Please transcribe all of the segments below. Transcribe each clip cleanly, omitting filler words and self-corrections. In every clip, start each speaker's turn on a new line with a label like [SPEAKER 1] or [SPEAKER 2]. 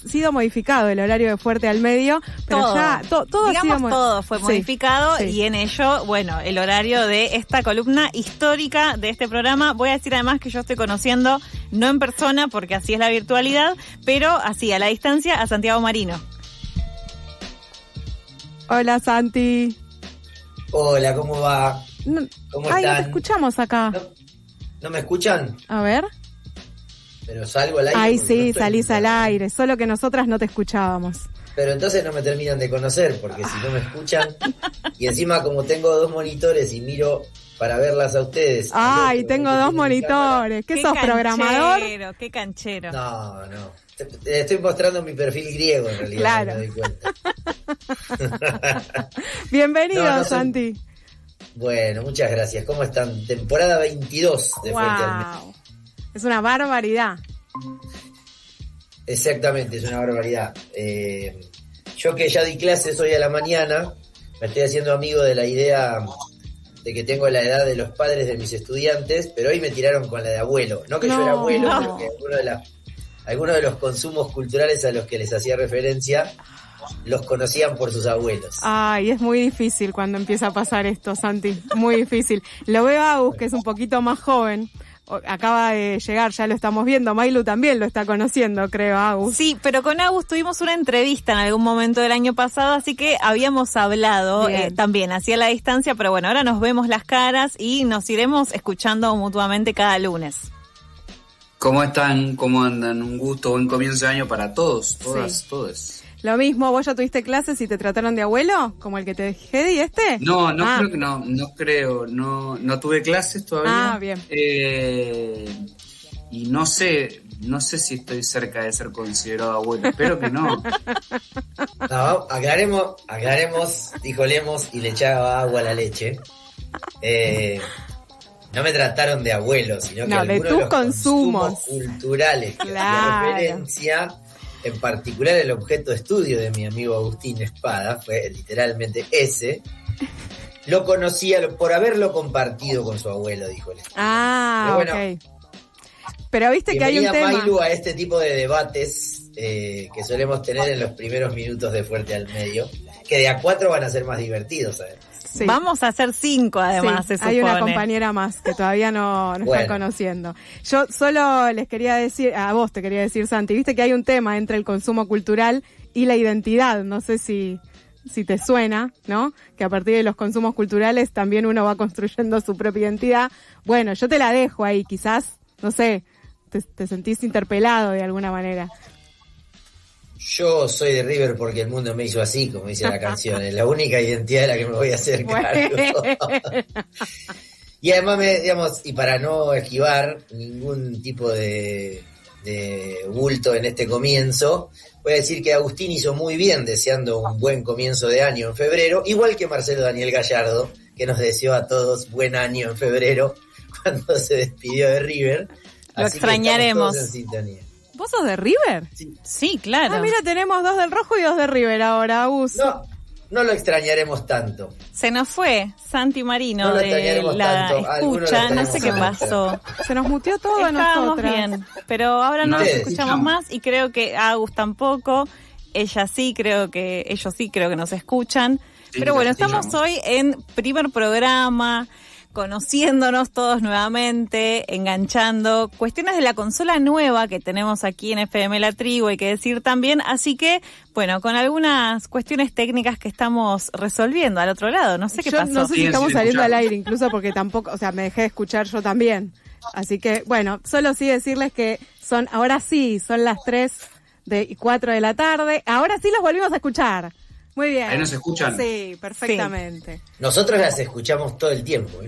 [SPEAKER 1] sido modificado el horario de Fuerte al Medio, pero
[SPEAKER 2] todo.
[SPEAKER 1] ya todo ha sido
[SPEAKER 2] todo fue modificado y en ello, bueno, el horario de esta columna histórica de este programa. Voy a decir además que yo estoy conociendo, no en persona, porque así es la virtualidad, pero así a la distancia, a Santiago Marino.
[SPEAKER 1] Hola, Santi.
[SPEAKER 3] Hola, ¿cómo va? ¿Cómo están?
[SPEAKER 1] No te escuchamos acá.
[SPEAKER 3] ¿No me escuchan?
[SPEAKER 1] A ver.
[SPEAKER 3] Pero salgo al aire.
[SPEAKER 1] Ahí sí, salís al aire, solo que nosotras no te escuchábamos.
[SPEAKER 3] Pero entonces no me terminan de conocer, porque si no me escuchan, y encima como tengo 2 monitores y miro para verlas a ustedes.
[SPEAKER 1] Ay, tengo 2 monitores. ¿Qué sos, programador?
[SPEAKER 2] Qué canchero.
[SPEAKER 3] No. Estoy mostrando mi perfil griego en realidad.
[SPEAKER 1] Claro.
[SPEAKER 3] No me doy cuenta.
[SPEAKER 1] Bienvenido, Santi.
[SPEAKER 3] Bueno, muchas gracias. ¿Cómo están? Temporada 22 de Fuerte al Medio.
[SPEAKER 1] Es una barbaridad.
[SPEAKER 3] Exactamente, es una barbaridad. Yo que ya di clases hoy a la mañana, me estoy haciendo amigo de la idea de que tengo la edad de los padres de mis estudiantes, pero hoy me tiraron con la de abuelo. No que yo era abuelo, pero que algunos de los consumos culturales a los que les hacía referencia los conocían por sus abuelos.
[SPEAKER 1] Ay, es muy difícil cuando empieza a pasar esto, Santi. Muy difícil. Lo veo a Agus, que es un poquito más joven. Acaba de llegar, ya lo estamos viendo. Mailu también lo está conociendo, creo, Agus.
[SPEAKER 2] Sí, pero con Agus tuvimos una entrevista en algún momento del año pasado, así que habíamos hablado también hacia la distancia, pero bueno, ahora nos vemos las caras y nos iremos escuchando mutuamente cada lunes.
[SPEAKER 4] ¿Cómo están? ¿Cómo andan? Un gusto, buen comienzo de año para todos, todos.
[SPEAKER 1] Lo mismo, ¿vos ya tuviste clases y te trataron de abuelo? ¿Como el que te dejé y este?
[SPEAKER 4] No creo, no tuve clases todavía.
[SPEAKER 1] Ah, bien.
[SPEAKER 4] Y no sé si estoy cerca de ser considerado abuelo, espero que no.
[SPEAKER 3] No, aclaremos, dijo Lemos y le echaba agua a la leche. No me trataron de abuelo, sino que
[SPEAKER 1] de tus consumos
[SPEAKER 3] culturales que hacía referencia. En particular el objeto de estudio de mi amigo Agustín Espada, fue literalmente ese, lo conocía por haberlo compartido con su abuelo, dijo él.
[SPEAKER 1] Ah, bueno, ok. Pero viste que hay un tema.
[SPEAKER 3] Mailu a este tipo de debates que solemos tener en los primeros minutos de Fuerte al Medio, que de a 4 van a ser más divertidos, ¿sabes?
[SPEAKER 2] Sí. Vamos a hacer 5 además, se supone.
[SPEAKER 1] Hay una compañera más que todavía no están conociendo. Yo solo les quería decir, a vos te quería decir, Santi, viste que hay un tema entre el consumo cultural y la identidad, no sé si te suena, ¿no? Que a partir de los consumos culturales también uno va construyendo su propia identidad. Bueno, yo te la dejo ahí, quizás, no sé, te sentís interpelado de alguna manera.
[SPEAKER 3] Yo soy de River porque el mundo me hizo así, como dice la canción. Es la única identidad de la que me voy a hacer cargo. Y además, y para no esquivar ningún tipo de bulto en este comienzo, voy a decir que Agustín hizo muy bien deseando un buen comienzo de año en febrero, igual que Marcelo Daniel Gallardo, que nos deseó a todos buen año en febrero cuando se despidió de River.
[SPEAKER 2] Lo
[SPEAKER 3] Así
[SPEAKER 2] extrañaremos.
[SPEAKER 3] Que estamos todos en sintonía.
[SPEAKER 1] ¿Vos sos de River?
[SPEAKER 2] Sí, claro.
[SPEAKER 1] Ah, mira, tenemos 2 del Rojo y 2 de River ahora, Agus.
[SPEAKER 3] No lo extrañaremos tanto.
[SPEAKER 2] Se nos fue Santi Marino de la escucha, no sé qué pasó.
[SPEAKER 1] Se nos muteó todo a nosotras.
[SPEAKER 2] Estábamos bien, pero ahora no nos escuchamos más y creo que Agus tampoco. Ellos sí creo que nos escuchan. Sí, pero bueno, estamos hoy en primer programa, conociéndonos todos nuevamente, enganchando cuestiones de la consola nueva que tenemos aquí en FM La Tribu, hay que decir también, así que, bueno, con algunas cuestiones técnicas que estamos resolviendo al otro lado, no sé qué pasó.
[SPEAKER 1] No sé si estamos saliendo al aire incluso porque tampoco, o sea, me dejé de escuchar yo también, así que, bueno, solo sí decirles que ahora sí, son las 3:04 de la tarde, ahora sí los volvimos a escuchar. Muy bien.
[SPEAKER 4] ¿Ahí nos escuchan?
[SPEAKER 1] Sí, perfectamente.
[SPEAKER 3] Sí. Nosotros las escuchamos todo el tiempo.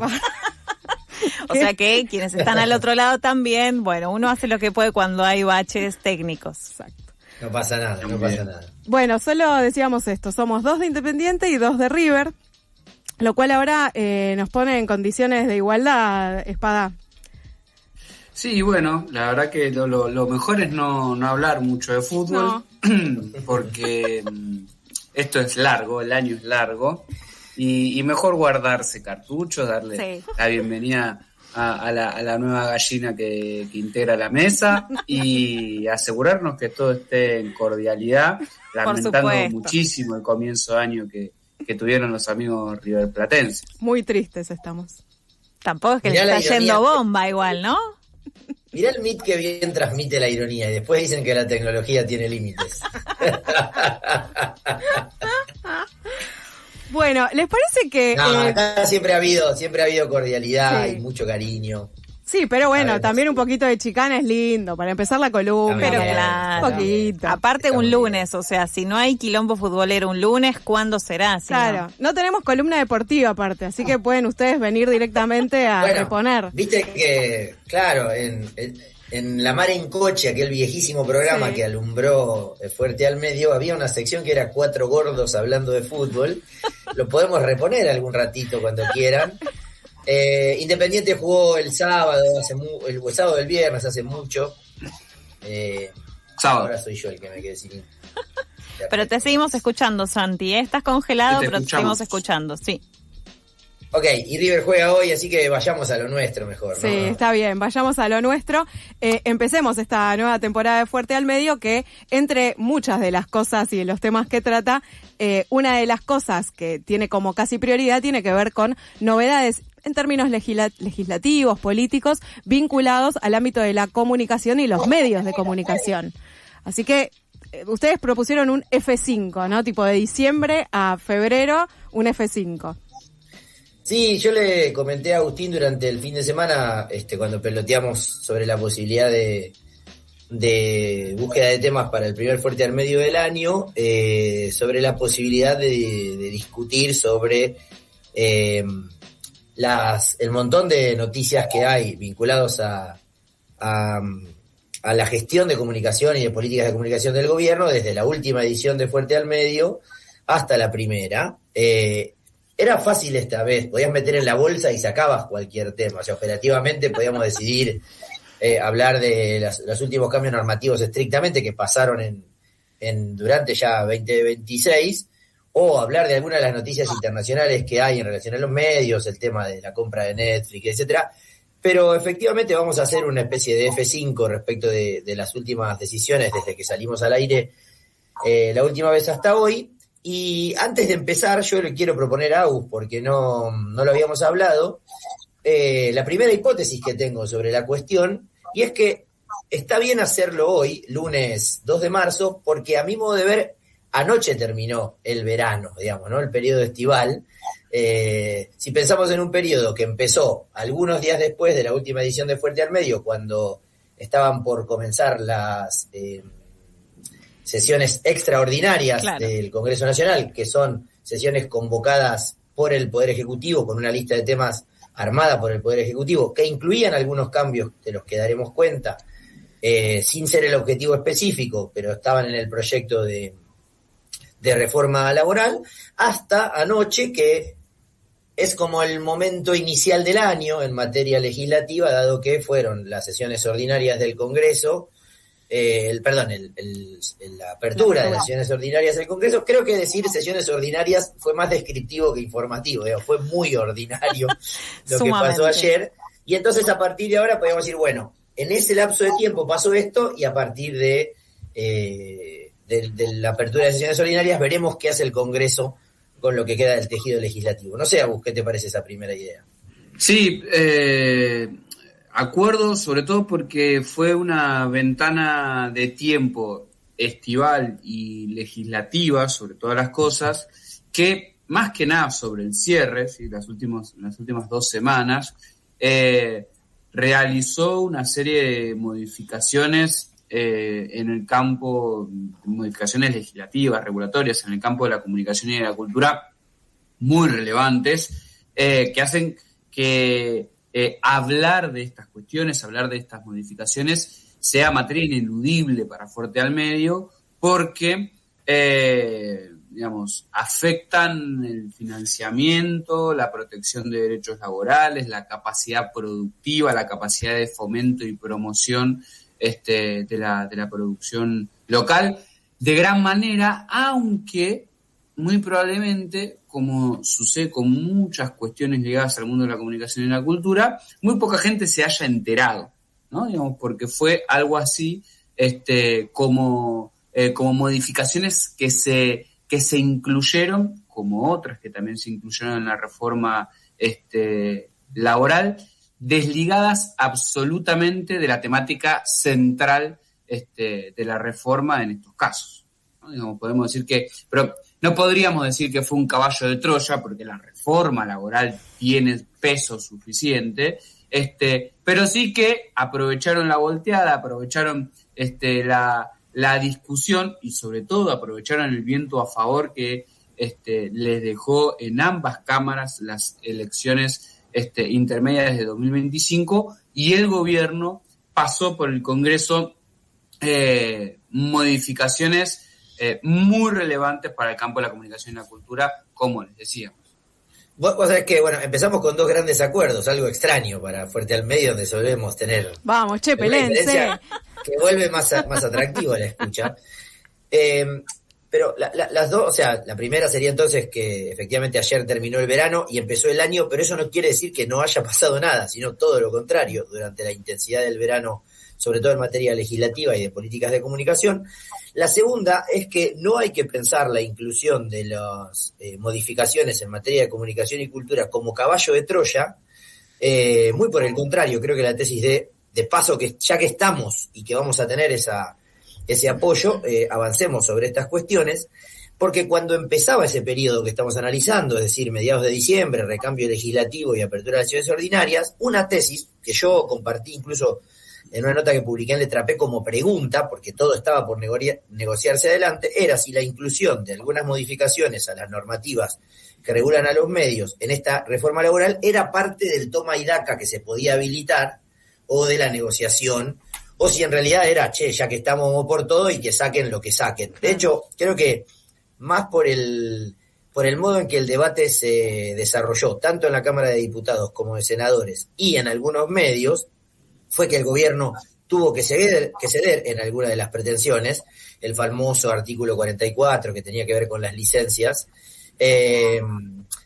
[SPEAKER 2] O sea que quienes están al otro lado también, bueno, uno hace lo que puede cuando hay baches técnicos.
[SPEAKER 1] Exacto.
[SPEAKER 3] No pasa nada.
[SPEAKER 1] Bueno, solo decíamos esto, somos 2 de Independiente y 2 de River, lo cual ahora nos pone en condiciones de igualdad, Espada.
[SPEAKER 4] Sí, bueno, la verdad que lo mejor es no hablar mucho de fútbol, porque esto es largo, el año es largo, y mejor guardarse cartuchos, darle la bienvenida a la nueva gallina que integra la mesa y asegurarnos que todo esté en cordialidad, lamentando muchísimo el comienzo de año que tuvieron los amigos riverplatenses.
[SPEAKER 1] Muy tristes estamos.
[SPEAKER 2] Tampoco es que le está yendo bomba igual, ¿no?
[SPEAKER 3] Mirá el MIT que bien transmite la ironía y después dicen que la tecnología tiene límites.
[SPEAKER 1] Bueno, ¿les parece que...?
[SPEAKER 3] Acá siempre ha habido cordialidad y mucho cariño.
[SPEAKER 1] Sí, pero bueno, también un poquito de chicana es lindo, para empezar la columna.
[SPEAKER 2] Pero claro, un poquito. Aparte un lunes, o sea, si no hay quilombo futbolero un lunes, ¿cuándo será?
[SPEAKER 1] Claro, no tenemos columna deportiva aparte, así que pueden ustedes venir directamente a reponer.
[SPEAKER 3] Viste que, claro, en La Mar en Coche, aquel viejísimo programa que alumbró Fuerte al Medio, había una sección que era 4 gordos hablando de fútbol. Lo podemos reponer algún ratito cuando quieran. Independiente jugó el sábado, el sábado del viernes, hace mucho.
[SPEAKER 4] Sábado.
[SPEAKER 3] Ahora soy yo el que me quedé sin.
[SPEAKER 2] Pero te seguimos escuchando, Santi. Estás congelado, pero te seguimos escuchando, sí.
[SPEAKER 3] Ok, y River juega hoy, así que vayamos a lo nuestro mejor, ¿no?
[SPEAKER 1] Sí, está bien, vayamos a lo nuestro. Empecemos esta nueva temporada de Fuerte al Medio, que entre muchas de las cosas y de los temas que trata, una de las cosas que tiene como casi prioridad tiene que ver con novedades en términos legislativos, políticos, vinculados al ámbito de la comunicación y los medios de comunicación. Así que ustedes propusieron un F5, ¿no? Tipo de diciembre a febrero, un F5.
[SPEAKER 3] Sí, yo le comenté a Agustín durante el fin de semana, cuando peloteamos sobre la posibilidad de búsqueda de temas para el primer Fuerte al Medio del año, sobre la posibilidad de discutir sobre el montón de noticias que hay vinculados a la gestión de comunicación y de políticas de comunicación del gobierno, desde la última edición de Fuerte al Medio hasta la primera. Era fácil esta vez, podías meter en la bolsa y sacabas cualquier tema, o sea, operativamente podíamos decidir hablar de los últimos cambios normativos estrictamente que pasaron durante ya 2026, o hablar de algunas de las noticias internacionales que hay en relación a los medios, el tema de la compra de Netflix, etcétera. Pero efectivamente vamos a hacer una especie de F5 respecto de las últimas decisiones desde que salimos al aire la última vez hasta hoy. Y antes de empezar, yo le quiero proponer a Agus, porque no lo habíamos hablado, la primera hipótesis que tengo sobre la cuestión, y es que está bien hacerlo hoy, lunes 2 de marzo, porque a mi modo de ver, anoche terminó el verano, digamos, ¿no? El periodo estival. Si pensamos en un periodo que empezó algunos días después de la última edición de Fuerte al Medio, cuando estaban por comenzar las sesiones extraordinarias del Congreso Nacional, que son sesiones convocadas por el Poder Ejecutivo, con una lista de temas armada por el Poder Ejecutivo, que incluían algunos cambios de los que daremos cuenta, sin ser el objetivo específico, pero estaban en el proyecto de reforma laboral, hasta anoche, que es como el momento inicial del año en materia legislativa, dado que fueron las sesiones ordinarias del Congreso, la apertura de las sesiones ordinarias del Congreso. Creo que decir sesiones ordinarias fue más descriptivo que informativo, fue muy ordinario lo que pasó ayer, y entonces a partir de ahora podemos decir, bueno, en ese lapso de tiempo pasó esto, y a partir de la apertura de sesiones ordinarias veremos qué hace el Congreso con lo que queda del tejido legislativo. No sé, Agus, ¿qué te parece esa primera idea?
[SPEAKER 4] Sí, acuerdo, sobre todo porque fue una ventana de tiempo estival y legislativa, sobre todas las cosas, que más que nada sobre el cierre, ¿sí? las últimas 2 semanas, realizó una serie de modificaciones en el campo, modificaciones legislativas, regulatorias, en el campo de la comunicación y de la cultura, muy relevantes, que hacen que hablar de estas cuestiones, hablar de estas modificaciones, sea materia ineludible para Fuerte al Medio, porque, afectan el financiamiento, la protección de derechos laborales, la capacidad productiva, la capacidad de fomento y promoción de la producción local, de gran manera, aunque muy probablemente, como sucede con muchas cuestiones ligadas al mundo de la comunicación y la cultura, muy poca gente se haya enterado, ¿no? Digamos, porque fue algo así como modificaciones que se incluyeron, como otras que también se incluyeron en la reforma laboral, desligadas absolutamente de la temática central de la reforma en estos casos, ¿no? Digamos, podemos decir que, pero no podríamos decir que fue un caballo de Troya, porque la reforma laboral tiene peso suficiente, pero sí que aprovecharon la volteada, aprovecharon la discusión y sobre todo aprovecharon el viento a favor que les dejó en ambas cámaras las elecciones intermedias de 2025, y el gobierno pasó por el Congreso modificaciones muy relevantes para el campo de la comunicación y la cultura, como les decíamos.
[SPEAKER 3] Vos sabés que, bueno, empezamos con 2 grandes acuerdos, algo extraño para Fuerte al Medio, donde solemos tener...
[SPEAKER 1] Vamos, pelense.
[SPEAKER 3] Que vuelve más atractivo la escucha. Pero las dos, o sea, la primera sería entonces que efectivamente ayer terminó el verano y empezó el año, pero eso no quiere decir que no haya pasado nada, sino todo lo contrario. Durante la intensidad del verano, sobre todo en materia legislativa y de políticas de comunicación. La segunda es que no hay que pensar la inclusión de las modificaciones en materia de comunicación y cultura como caballo de Troya, muy por el contrario. Creo que la tesis de paso, que ya que estamos y que vamos a tener ese apoyo, avancemos sobre estas cuestiones, porque cuando empezaba ese periodo que estamos analizando, es decir, mediados de diciembre, recambio legislativo y apertura de sesiones ordinarias, una tesis que yo compartí incluso en una nota que publiqué en Letrapé como pregunta, porque todo estaba por negociarse adelante, era si la inclusión de algunas modificaciones a las normativas que regulan a los medios en esta reforma laboral era parte del toma y daca que se podía habilitar o de la negociación, o si en realidad era, ya que estamos por todo y que saquen lo que saquen. De hecho, creo que más por el modo en que el debate se desarrolló, tanto en la Cámara de Diputados como de Senadores y en algunos medios, fue que el gobierno tuvo que ceder en alguna de las pretensiones, el famoso artículo 44 que tenía que ver con las licencias.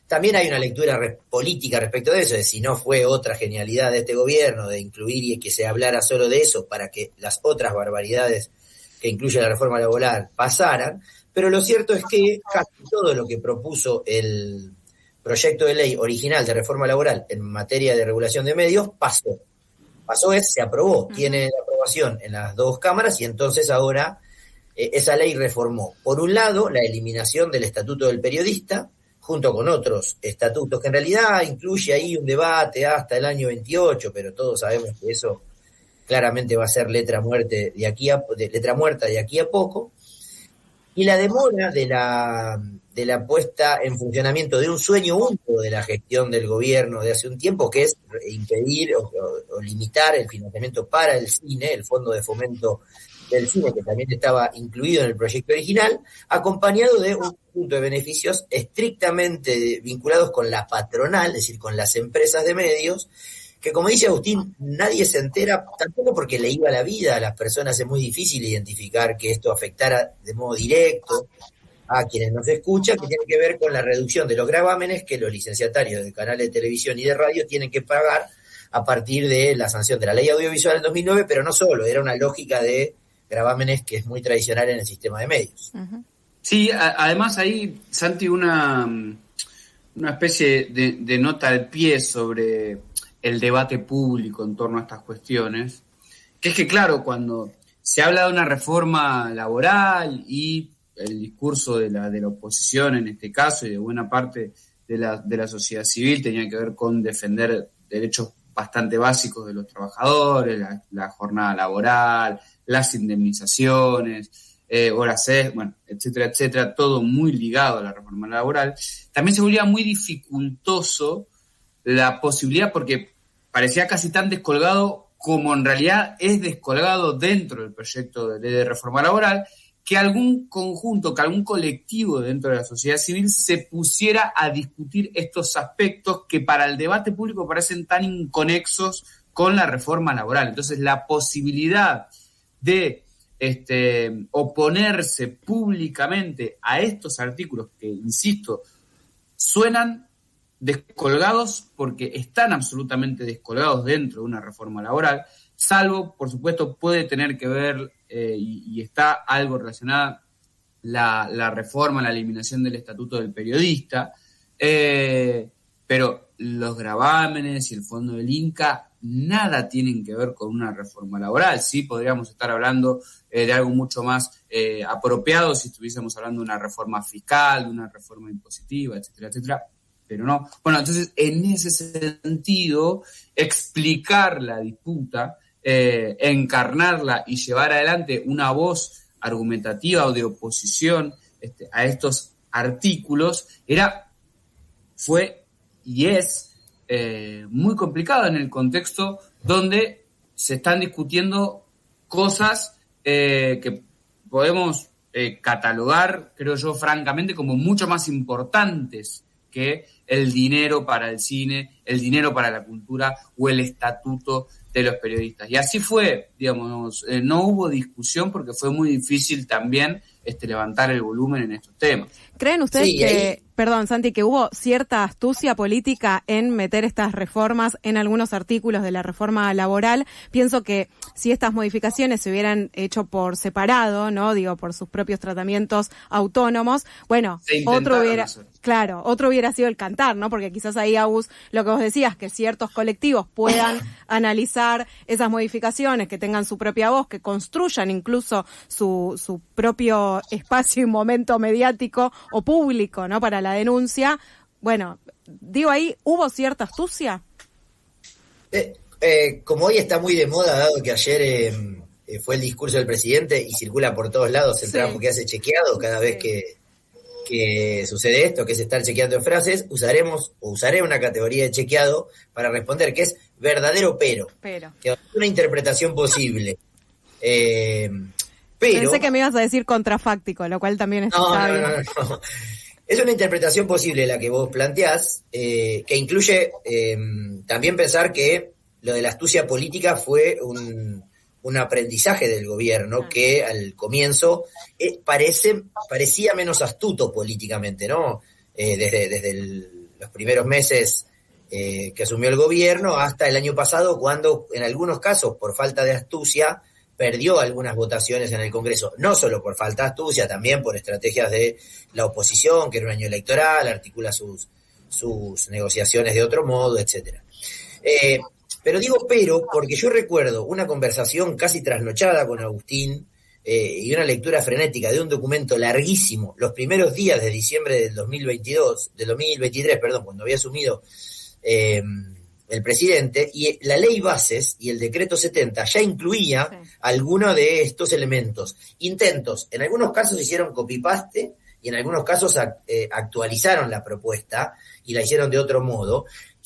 [SPEAKER 3] También hay una lectura política respecto de eso, de si no fue otra genialidad de este gobierno de incluir y que se hablara solo de eso para que las otras barbaridades que incluye la reforma laboral pasaran, pero lo cierto es que casi todo lo que propuso el proyecto de ley original de reforma laboral en materia de regulación de medios pasó. Se aprobó, tiene la aprobación en las 2 cámaras y entonces ahora esa ley reformó, por un lado, la eliminación del Estatuto del Periodista, junto con otros estatutos, que en realidad incluye ahí un debate hasta el año 28, pero todos sabemos que eso claramente va a ser letra muerta de aquí a poco, y la demora de la puesta en funcionamiento de un sueño único de la gestión del gobierno de hace un tiempo, que es impedir o limitar el financiamiento para el cine, el Fondo de Fomento del Cine, que también estaba incluido en el proyecto original, acompañado de un conjunto de beneficios estrictamente vinculados con la patronal, es decir, con las empresas de medios, que, como dice Agustín, nadie se entera, tampoco porque le iba la vida a las personas. Es muy difícil identificar que esto afectara de modo directo a quienes nos escuchan, que tiene que ver con la reducción de los gravámenes que los licenciatarios de canales de televisión y de radio tienen que pagar a partir de la sanción de la Ley Audiovisual del 2009, pero no solo, era una lógica de gravámenes que es muy tradicional en el sistema de medios.
[SPEAKER 1] Uh-huh.
[SPEAKER 4] Sí, además ahí, Santi, una especie de nota al pie sobre el debate público en torno a estas cuestiones, que es que, claro, cuando se habla de una reforma laboral y el discurso de la oposición en este caso y de buena parte de la sociedad civil tenía que ver con defender derechos bastante básicos de los trabajadores, la jornada laboral, las indemnizaciones, horas extras, bueno, etcétera, etcétera, todo muy ligado a la reforma laboral. También se volvía muy dificultoso la posibilidad, porque parecía casi tan descolgado como en realidad es descolgado dentro del proyecto de ley de reforma laboral, que algún conjunto, que algún colectivo dentro de la sociedad civil se pusiera a discutir estos aspectos que para el debate público parecen tan inconexos con la reforma laboral. Entonces, la posibilidad de oponerse públicamente a estos artículos que, insisto, suenan descolgados porque están absolutamente descolgados dentro de una reforma laboral, salvo, por supuesto, puede tener que ver, y está algo relacionada, la reforma, la eliminación del estatuto del periodista, pero los gravámenes y el fondo del Inca nada tienen que ver con una reforma laboral. Sí, podríamos estar hablando de algo mucho más apropiado si estuviésemos hablando de una reforma fiscal, de una reforma impositiva, etcétera, etcétera, pero no. Bueno, entonces, en ese sentido, explicar la disputa, encarnarla y llevar adelante una voz argumentativa o de oposición a estos artículos fue y es muy complicado en el contexto donde se están discutiendo cosas que podemos catalogar, creo yo, francamente, como mucho más importantes que el dinero para el cine, el dinero para la cultura o el estatuto de los periodistas. Y así fue, digamos, no hubo discusión porque fue muy difícil también levantar el volumen en estos temas.
[SPEAKER 1] ¿Creen ustedes perdón, Santi, que hubo cierta astucia política en meter estas reformas en algunos artículos de la reforma laboral? Pienso que si estas modificaciones se hubieran hecho por separado, ¿no? Digo, por sus propios tratamientos autónomos, bueno, otro hubiera sido el cantar, ¿no? Porque quizás ahí, Agus, lo que vos decías, que ciertos colectivos puedan analizar esas modificaciones, que tengan su propia voz, que construyan incluso su propio espacio y momento mediático o público, ¿no? Para la denuncia. Bueno, digo ahí, ¿hubo cierta astucia?
[SPEAKER 3] Como hoy está muy de moda, dado que ayer fue el discurso del presidente y circula por todos lados el trabajo que hace chequeado cada vez que sucede esto, que es estar chequeando frases, usaré una categoría de chequeado para responder, que es verdadero pero. Que es una interpretación posible. Pero
[SPEAKER 1] pensé que me ibas a decir contrafáctico, lo cual también está bien.
[SPEAKER 3] No. Es una interpretación posible la que vos planteás, que incluye también pensar que lo de la astucia política fue un aprendizaje del gobierno que al comienzo parecía menos astuto políticamente, ¿no? Desde los primeros meses que asumió el gobierno hasta el año pasado, cuando en algunos casos, por falta de astucia, perdió algunas votaciones en el Congreso, no solo por falta de astucia, también por estrategias de la oposición, que era un año electoral, articula sus negociaciones de otro modo, etcétera. Pero digo porque yo recuerdo una conversación casi trasnochada con Agustín y una lectura frenética de un documento larguísimo, los primeros días de diciembre del 2023, cuando había asumido el presidente, y la ley bases y el decreto 70 ya incluía alguno de estos elementos. Intentos, en algunos casos hicieron copy-paste y en algunos casos actualizaron la propuesta y la hicieron de otro modo,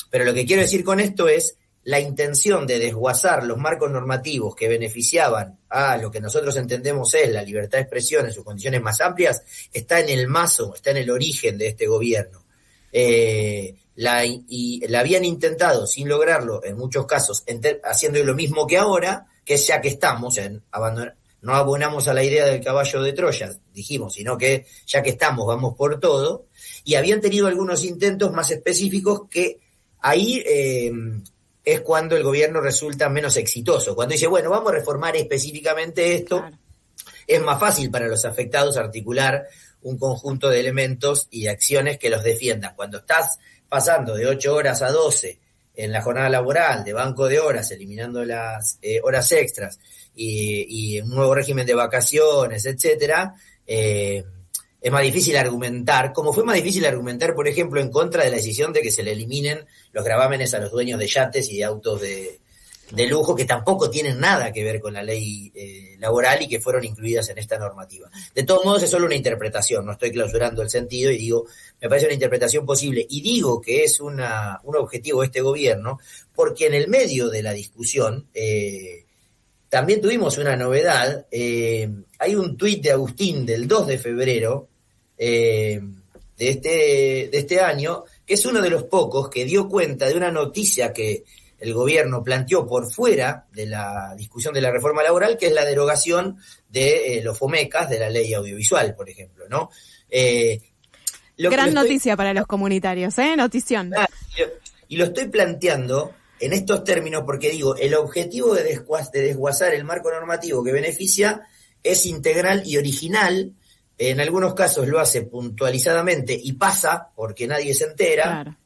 [SPEAKER 3] pero lo que quiero decir con esto es la intención de desguazar los marcos normativos que beneficiaban a lo que nosotros entendemos es la libertad de expresión en sus condiciones más amplias, está en el mazo, está en el origen de este gobierno. La habían intentado sin lograrlo en muchos casos, haciendo lo mismo que ahora, que es ya que estamos, no abonamos a la idea del caballo de Troya, dijimos, sino que ya que estamos vamos por todo, y habían tenido algunos intentos más específicos que ahí es cuando el gobierno resulta menos exitoso, cuando dice, bueno, vamos a reformar específicamente esto, es más fácil para los afectados articular un conjunto de elementos y de acciones que los defiendan. Cuando estás pasando de 8 horas a 12 en la jornada laboral, de banco de horas, eliminando las horas extras y un nuevo régimen de vacaciones, etcétera, es más difícil argumentar, como fue más difícil argumentar, por ejemplo, en contra de la decisión de que se le eliminen los gravámenes a los dueños de yates y de autos de lujo, que tampoco tienen nada que ver con la ley laboral y que fueron incluidas en esta normativa. De todos modos, es solo una interpretación, no estoy clausurando el sentido y digo, me parece una interpretación posible. Y digo que es un objetivo de este gobierno, porque en el medio de la discusión también tuvimos una novedad. Hay un tuit de Agustín del 2 de febrero de este año, que es uno de los pocos que dio cuenta de una noticia que el gobierno planteó por fuera de la discusión de la reforma laboral, que es la derogación de los FOMECAS, de la ley audiovisual, por ejemplo, ¿no?
[SPEAKER 1] Gran noticia para los comunitarios, notición.
[SPEAKER 3] Y lo estoy planteando en estos términos porque digo, el objetivo de desguazar el marco normativo que beneficia es integral y original. En algunos casos lo hace puntualizadamente y pasa porque nadie se entera, claro.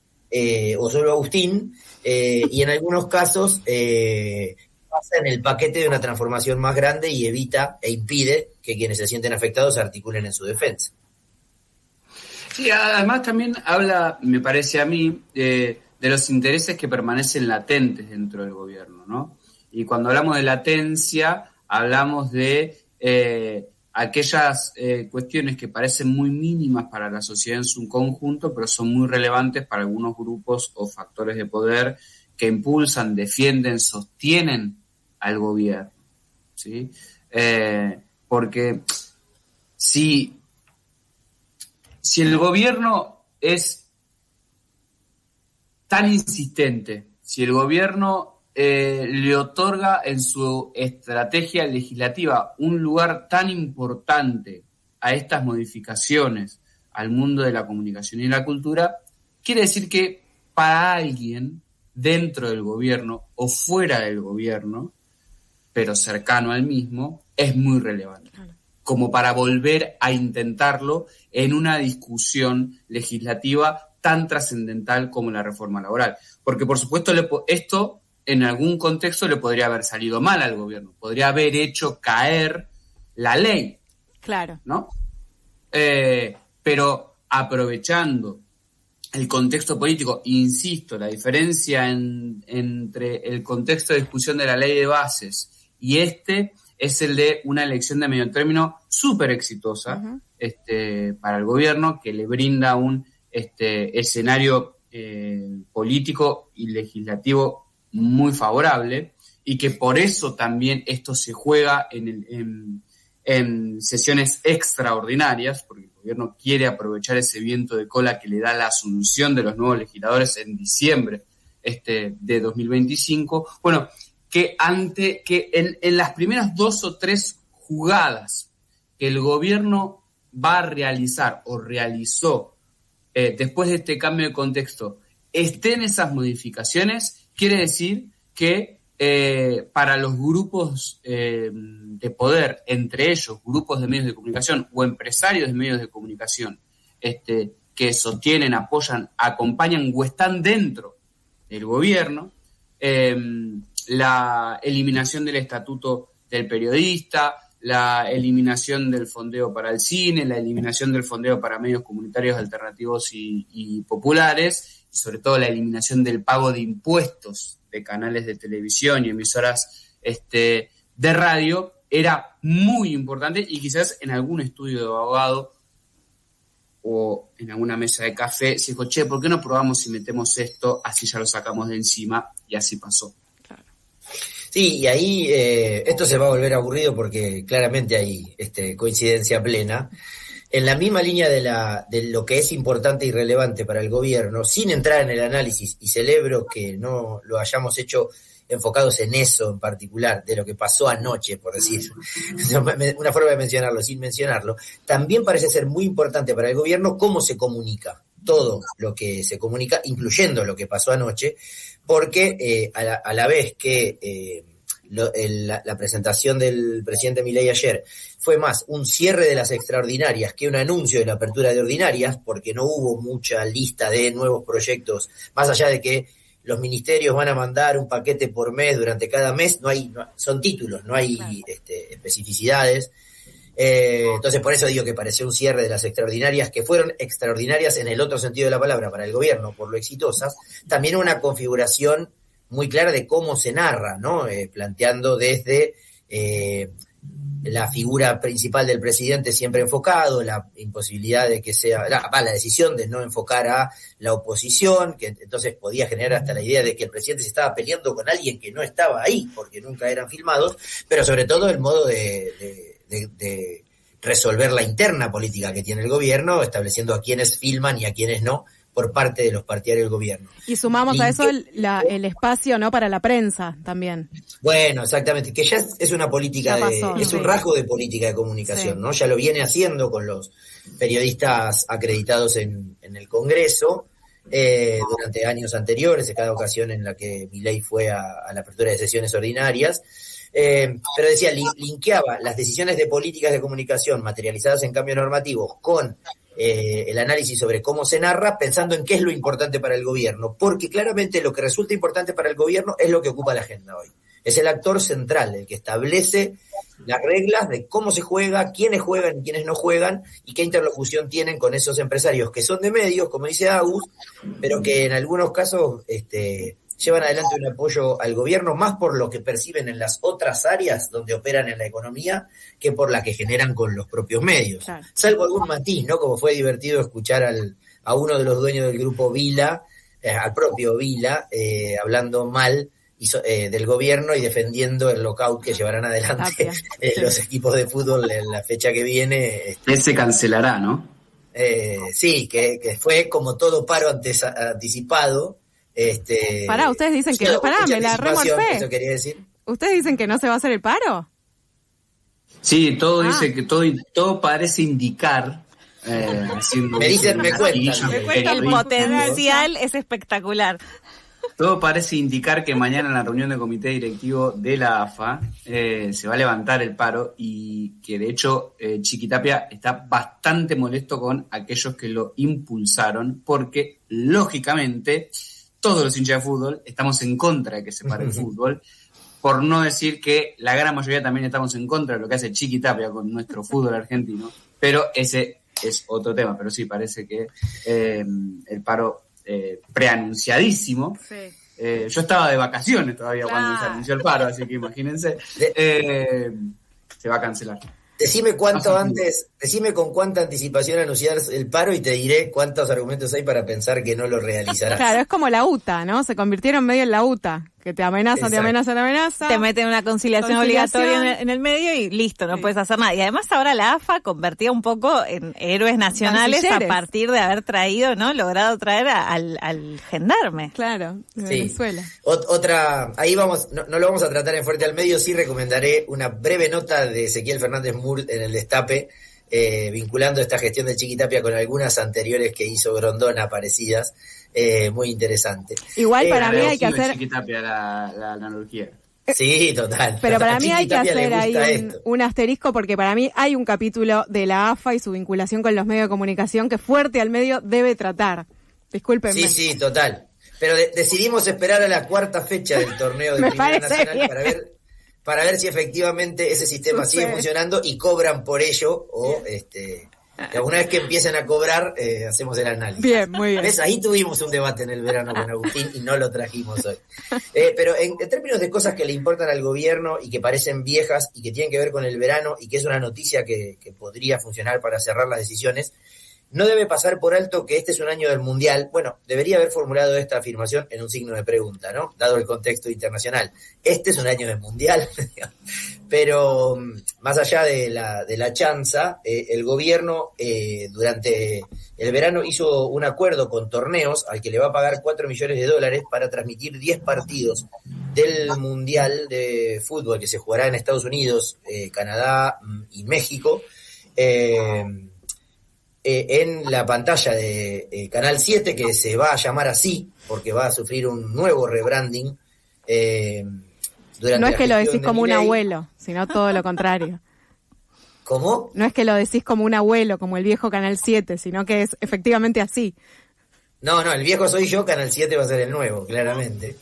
[SPEAKER 3] O solo Agustín, y en algunos casos pasa en el paquete de una transformación más grande y evita e impide que quienes se sienten afectados se articulen en su defensa.
[SPEAKER 4] Sí, además también habla, me parece a mí, de los intereses que permanecen latentes dentro del gobierno, ¿no? Y cuando hablamos de latencia, hablamos de aquellas cuestiones que parecen muy mínimas para la sociedad en su conjunto, pero son muy relevantes para algunos grupos o factores de poder que impulsan, defienden, sostienen al gobierno, ¿sí? Porque si el gobierno es tan insistente, si el gobierno le otorga en su estrategia legislativa un lugar tan importante a estas modificaciones al mundo de la comunicación y la cultura, quiere decir que para alguien dentro del gobierno o fuera del gobierno, pero cercano al mismo, es muy relevante, como para volver a intentarlo en una discusión legislativa tan trascendental como la reforma laboral. Porque, por supuesto, esto en algún contexto le podría haber salido mal al gobierno, podría haber hecho caer la ley.
[SPEAKER 1] Claro.
[SPEAKER 4] ¿No? Pero aprovechando el contexto político, insisto, la diferencia entre el contexto de discusión de la ley de bases y es el de una elección de medio término súper exitosa, uh-huh, para el gobierno, que le brinda un escenario político y legislativo muy favorable, y que por eso también esto se juega en sesiones extraordinarias, porque el gobierno quiere aprovechar ese viento de cola que le da la asunción de los nuevos legisladores en diciembre de 2025. Bueno, que en las primeras 2 o 3 jugadas que el gobierno va a realizar o realizó después de este cambio de contexto, estén esas modificaciones, quiere decir que para los grupos de poder, entre ellos grupos de medios de comunicación o empresarios de medios de comunicación, que sostienen, apoyan, acompañan o están dentro del gobierno, la eliminación del estatuto del periodista, la eliminación del fondeo para el cine, la eliminación del fondeo para medios comunitarios alternativos y populares, y sobre todo la eliminación del pago de impuestos de canales de televisión y emisoras de radio, era muy importante, y quizás en algún estudio de abogado o en alguna mesa de café se dijo, che, ¿por qué no probamos si metemos esto? Así ya lo sacamos de encima, y así pasó.
[SPEAKER 3] Sí, y ahí esto se va a volver aburrido porque claramente hay coincidencia plena. En la misma línea de lo que es importante y relevante para el gobierno, sin entrar en el análisis, y celebro que no lo hayamos hecho enfocados en eso en particular, de lo que pasó anoche, por decir, una forma de mencionarlo sin mencionarlo, también parece ser muy importante para el gobierno cómo se comunica, todo lo que se comunica, incluyendo lo que pasó anoche, porque a la vez que la presentación del presidente Milei ayer fue más un cierre de las extraordinarias que un anuncio de la apertura de ordinarias, porque no hubo mucha lista de nuevos proyectos, más allá de que los ministerios van a mandar un paquete por mes durante cada mes, son títulos, no hay especificidades. Entonces por eso digo que pareció un cierre de las extraordinarias, que fueron extraordinarias en el otro sentido de la palabra para el gobierno, por lo exitosas. También una configuración muy clara de cómo se narra, ¿no? Planteando desde la figura principal del presidente siempre enfocado, la imposibilidad de que sea, la decisión de no enfocar a la oposición, que entonces podía generar hasta la idea de que el presidente se estaba peleando con alguien que no estaba ahí, porque nunca eran filmados, pero sobre todo el modo de resolver la interna política que tiene el gobierno, estableciendo a quienes filman y a quienes no, por parte de los partidarios del gobierno.
[SPEAKER 1] Y sumamos a eso el espacio, ¿no?, para la prensa también.
[SPEAKER 3] Bueno, exactamente, que ya es una política es un rasgo de política de comunicación, ¿no? Ya lo viene haciendo con los periodistas acreditados en el Congreso durante años anteriores, en cada ocasión en la que Milei fue a la apertura de sesiones ordinarias. Pero decía, linkeaba las decisiones de políticas de comunicación materializadas en cambios normativos con el análisis sobre cómo se narra, pensando en qué es lo importante para el gobierno, porque claramente lo que resulta importante para el gobierno es lo que ocupa la agenda hoy. Es el actor central, el que establece las reglas de cómo se juega, quiénes juegan y quiénes no juegan, y qué interlocución tienen con esos empresarios que son de medios, como dice Agus, pero que en algunos casos llevan adelante un apoyo al gobierno más por lo que perciben en las otras áreas donde operan en la economía que por la que generan con los propios medios. Claro. Salvo algún matiz, ¿no? Como fue divertido escuchar a uno de los dueños del grupo Vila, al propio Vila, hablando mal del gobierno y defendiendo el lockout que llevarán adelante los equipos de fútbol en la fecha que viene.
[SPEAKER 4] Se cancelará, ¿no?
[SPEAKER 3] Sí, que fue como todo paro anticipado.
[SPEAKER 1] Pará, ustedes dicen que me la remorfé.
[SPEAKER 3] Eso quería decir.
[SPEAKER 1] ¿Ustedes dicen que no se va a hacer el paro?
[SPEAKER 4] Sí, todo dice que todo parece indicar.
[SPEAKER 3] Me cuentan.
[SPEAKER 2] El potencial es espectacular.
[SPEAKER 4] Todo parece indicar que mañana en la reunión del comité directivo de la AFA se va a levantar el paro y que de hecho Chiquitapia está bastante molesto con aquellos que lo impulsaron porque lógicamente todos los hinchas de fútbol estamos en contra de que se pare el fútbol, por no decir que la gran mayoría también estamos en contra de lo que hace Chiquitapia con nuestro fútbol argentino, pero ese es otro tema, pero sí parece que el paro preanunciadísimo. Sí. Yo estaba de vacaciones todavía cuando se anunció el paro, así que imagínense, se va a cancelar.
[SPEAKER 3] Decime con cuánta anticipación anunciar el paro y te diré cuántos argumentos hay para pensar que no lo realizarás.
[SPEAKER 1] Claro, es como la UTA, ¿no? Se convirtieron medio en la UTA, que te amenazan, te amenazan.
[SPEAKER 2] Te meten una conciliación obligatoria en el medio y listo, no puedes hacer nada. Y además ahora la AFA convertía un poco en héroes nacionales a partir de haber traído, ¿no? Logrado traer al gendarme.
[SPEAKER 1] Claro, de Venezuela.
[SPEAKER 3] Otra, ahí vamos, no lo vamos a tratar en Fuerte al Medio, sí recomendaré una breve nota de Ezequiel Fernández Mur en el Destape, vinculando esta gestión de Chiquitapia con algunas anteriores que hizo Grondona parecidas, muy interesante.
[SPEAKER 1] Igual para mí hay que hacer
[SPEAKER 4] Chiquitapia la analogía.
[SPEAKER 3] Sí, total.
[SPEAKER 1] Pero para mí hay que hacer ahí un asterisco porque para mí hay un capítulo de la AFA y su vinculación con los medios de comunicación que Fuerte al Medio debe tratar. Discúlpenme.
[SPEAKER 3] Sí, total. Pero decidimos esperar a la cuarta fecha del torneo de Primera Nacional para ver si efectivamente ese sistema sigue funcionando y cobran por ello o que una vez que empiecen a cobrar hacemos el análisis.
[SPEAKER 1] Bien, muy bien.
[SPEAKER 3] ¿Ves? Ahí tuvimos un debate en el verano con Agustín y no lo trajimos hoy. Pero en términos de cosas que le importan al gobierno y que parecen viejas y que tienen que ver con el verano y que es una noticia que podría funcionar para cerrar las decisiones, no debe pasar por alto que este es un año del Mundial. Bueno, debería haber formulado esta afirmación en un signo de pregunta, ¿no? Dado el contexto internacional. Este es un año del Mundial. Pero más allá de la chanza, el gobierno durante el verano hizo un acuerdo con Torneos al que le va a pagar $4 millones para transmitir 10 partidos del Mundial de Fútbol que se jugará en Estados Unidos, Canadá y México. En la pantalla de Canal 7, que se va a llamar así, porque va a sufrir un nuevo rebranding.
[SPEAKER 1] No es que lo decís como un abuelo, sino todo lo contrario.
[SPEAKER 3] ¿Cómo?
[SPEAKER 1] No es que lo decís como un abuelo, como el viejo Canal 7, sino que es efectivamente así.
[SPEAKER 3] No, el viejo soy yo, Canal 7 va a ser el nuevo, claramente.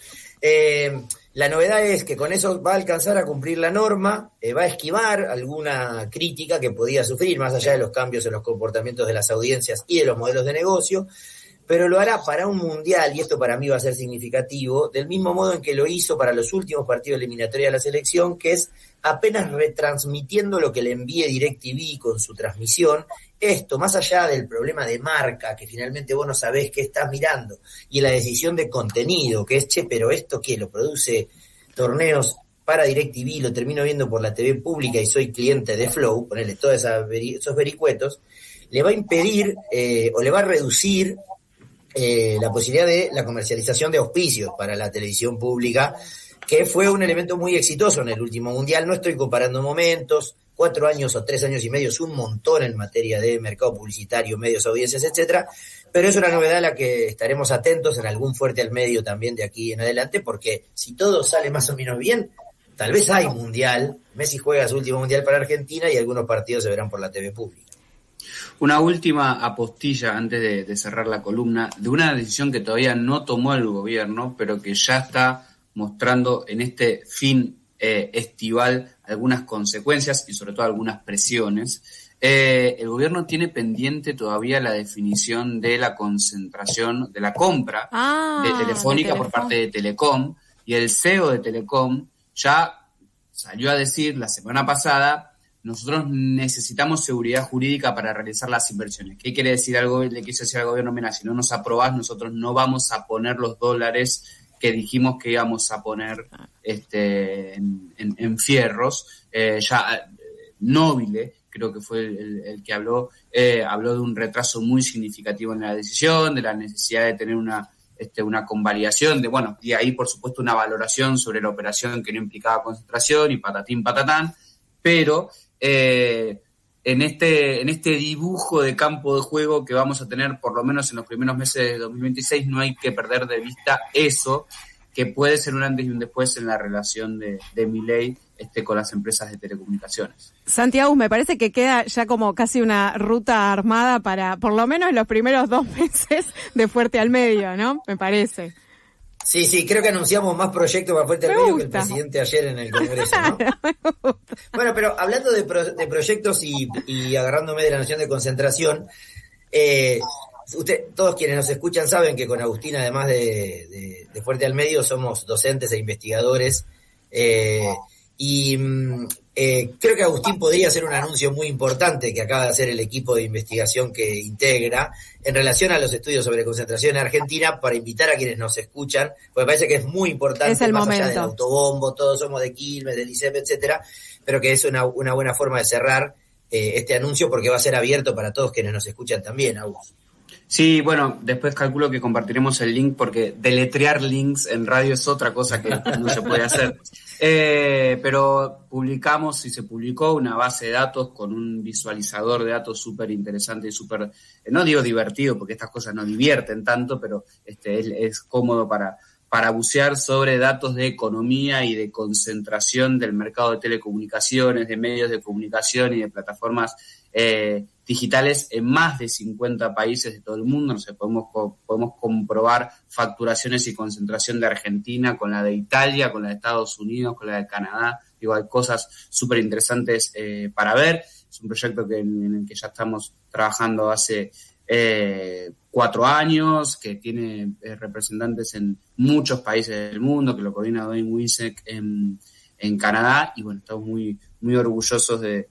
[SPEAKER 3] La novedad es que con eso va a alcanzar a cumplir la norma, va a esquivar alguna crítica que podía sufrir, más allá de los cambios en los comportamientos de las audiencias y de los modelos de negocio, pero lo hará para un mundial, y esto para mí va a ser significativo, del mismo modo en que lo hizo para los últimos partidos eliminatorios de la selección, que es apenas retransmitiendo lo que le envíe DirecTV con su transmisión. Esto, más allá del problema de marca, que finalmente vos no sabés qué estás mirando, y la decisión de contenido, que es, pero ¿esto qué? Lo produce Torneos para DirecTV, lo termino viendo por la TV pública y soy cliente de Flow, ponerle todos esos vericuetos, le va a impedir o le va a reducir la posibilidad de la comercialización de auspicios para la televisión pública, que fue un elemento muy exitoso en el último mundial. No estoy comparando momentos, 4 años o 3 años y medio es un montón en materia de mercado publicitario, medios, audiencias, etcétera, pero es una novedad a la que estaremos atentos en algún fuerte al medio también de aquí en adelante, porque si todo sale más o menos bien, tal vez hay mundial. Messi juega su último mundial para Argentina y algunos partidos se verán por la TV pública.
[SPEAKER 4] Una última apostilla antes de cerrar la columna, de una decisión que todavía no tomó el gobierno, pero que ya está mostrando en este fin estival algunas consecuencias y sobre todo algunas presiones. El gobierno tiene pendiente todavía la definición de la concentración, de la compra de Telefónica por parte de Telecom, y el CEO de Telecom ya salió a decir la semana pasada: nosotros necesitamos seguridad jurídica para realizar las inversiones. ¿Qué quiere decir algo? Le quiso decir al gobierno: mira, si no nos aprobás, nosotros no vamos a poner los dólares que dijimos que íbamos a poner en fierros. Nobile, creo que fue el que habló de un retraso muy significativo en la decisión, de la necesidad de tener una convalidación, y ahí por supuesto una valoración sobre la operación que no implicaba concentración y patatín patatán, pero en este dibujo de campo de juego que vamos a tener por lo menos en los primeros meses de 2026, no hay que perder de vista eso, que puede ser un antes y un después en la relación de Milei con las empresas de telecomunicaciones.
[SPEAKER 1] Santiago, me parece que queda ya como casi una ruta armada para por lo menos los primeros 2 meses de Fuerte al Medio, ¿no? Me parece.
[SPEAKER 3] Sí, creo que anunciamos más proyectos para Fuerte al Medio que el presidente ayer en el Congreso, ¿no? Bueno, pero hablando de proyectos y agarrándome de la noción de concentración, todos quienes nos escuchan saben que con Agustín, además de Fuerte al Medio, somos docentes e investigadores, creo que Agustín podría hacer un anuncio muy importante que acaba de hacer el equipo de investigación que integra en relación a los estudios sobre concentración en Argentina, para invitar a quienes nos escuchan, porque parece que es muy importante,
[SPEAKER 1] es el
[SPEAKER 3] más
[SPEAKER 1] momento.
[SPEAKER 3] Allá del autobombo, todos somos de Quilmes, del ICEP, etcétera, pero que es una buena forma de cerrar este anuncio, porque va a ser abierto para todos quienes nos escuchan también, Agus.
[SPEAKER 4] Sí, después calculo que compartiremos el link, porque deletrear links en radio es otra cosa que no se puede hacer. Pero publicamos y se publicó una base de datos con un visualizador de datos súper interesante y súper, no digo divertido, porque estas cosas no divierten tanto, pero es cómodo para bucear sobre datos de economía y de concentración del mercado de telecomunicaciones, de medios de comunicación y de plataformas digitales en más de 50 países de todo el mundo. Podemos comprobar facturaciones y concentración de Argentina con la de Italia, con la de Estados Unidos, con la de Canadá. Hay cosas súper interesantes para ver. Es un proyecto en el que ya estamos trabajando hace 4 años, que tiene representantes en muchos países del mundo, que lo coordina Dwayne Wisek en Canadá, y estamos muy, muy orgullosos de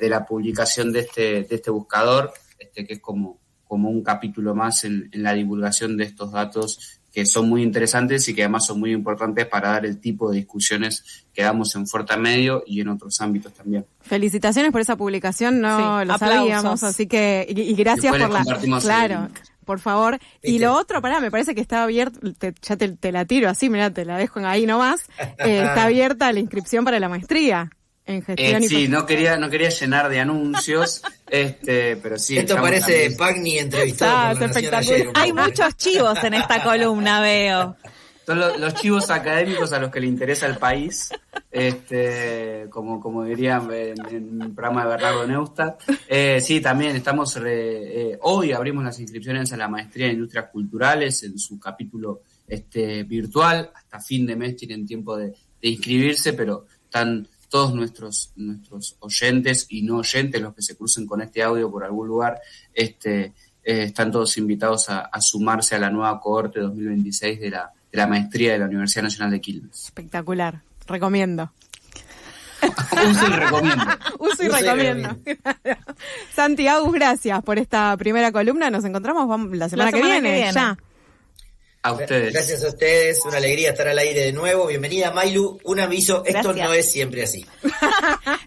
[SPEAKER 4] la publicación de este buscador, que es como un capítulo más en la divulgación de estos datos, que son muy interesantes y que además son muy importantes para dar el tipo de discusiones que damos en Fuerte al Medio y en otros ámbitos también.
[SPEAKER 1] Felicitaciones por esa publicación, no lo sabíamos, así que, y gracias por la... Claro, por favor. ¿Viste? Y lo otro, me parece que está abierto, ya te la tiro así, mirá, te la dejo ahí nomás, está abierta la inscripción para la maestría en gestión
[SPEAKER 4] sí, no quería llenar de anuncios, pero sí.
[SPEAKER 3] Esto parece también Pagni entrevistado por La Nación ayer.
[SPEAKER 2] Hay muchos chivos en esta columna, veo.
[SPEAKER 4] Son los chivos académicos a los que le interesa el país, como dirían en el programa de Bernardo Neustadt. Sí, también estamos, hoy abrimos las inscripciones a la maestría en Industrias Culturales en su capítulo virtual. Hasta fin de mes tienen tiempo de inscribirse, pero están todos nuestros oyentes y no oyentes, los que se crucen con este audio por algún lugar, están todos invitados a sumarse a la nueva cohorte 2026 de la maestría de la Universidad Nacional de Quilmes.
[SPEAKER 1] Espectacular, recomiendo.
[SPEAKER 4] Uso y recomiendo.
[SPEAKER 1] Uso y recomiendo. Santiago, gracias por esta primera columna. Nos encontramos la semana que viene. Ya.
[SPEAKER 4] A ustedes.
[SPEAKER 3] Gracias a ustedes, una alegría estar al aire de nuevo. Bienvenida, Mailu. Un aviso, esto no es siempre así.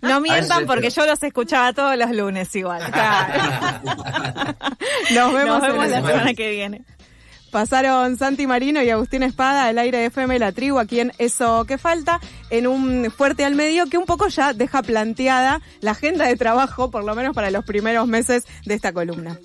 [SPEAKER 2] No mientan, porque yo los escuchaba todos los lunes igual. Nos vemos la semana que viene.
[SPEAKER 1] Pasaron Santi Marino y Agustín Espada al aire de FM La Tribu, aquí en Eso que Falta, en un Fuerte al Medio que un poco ya deja planteada la agenda de trabajo, por lo menos para los primeros meses de esta columna.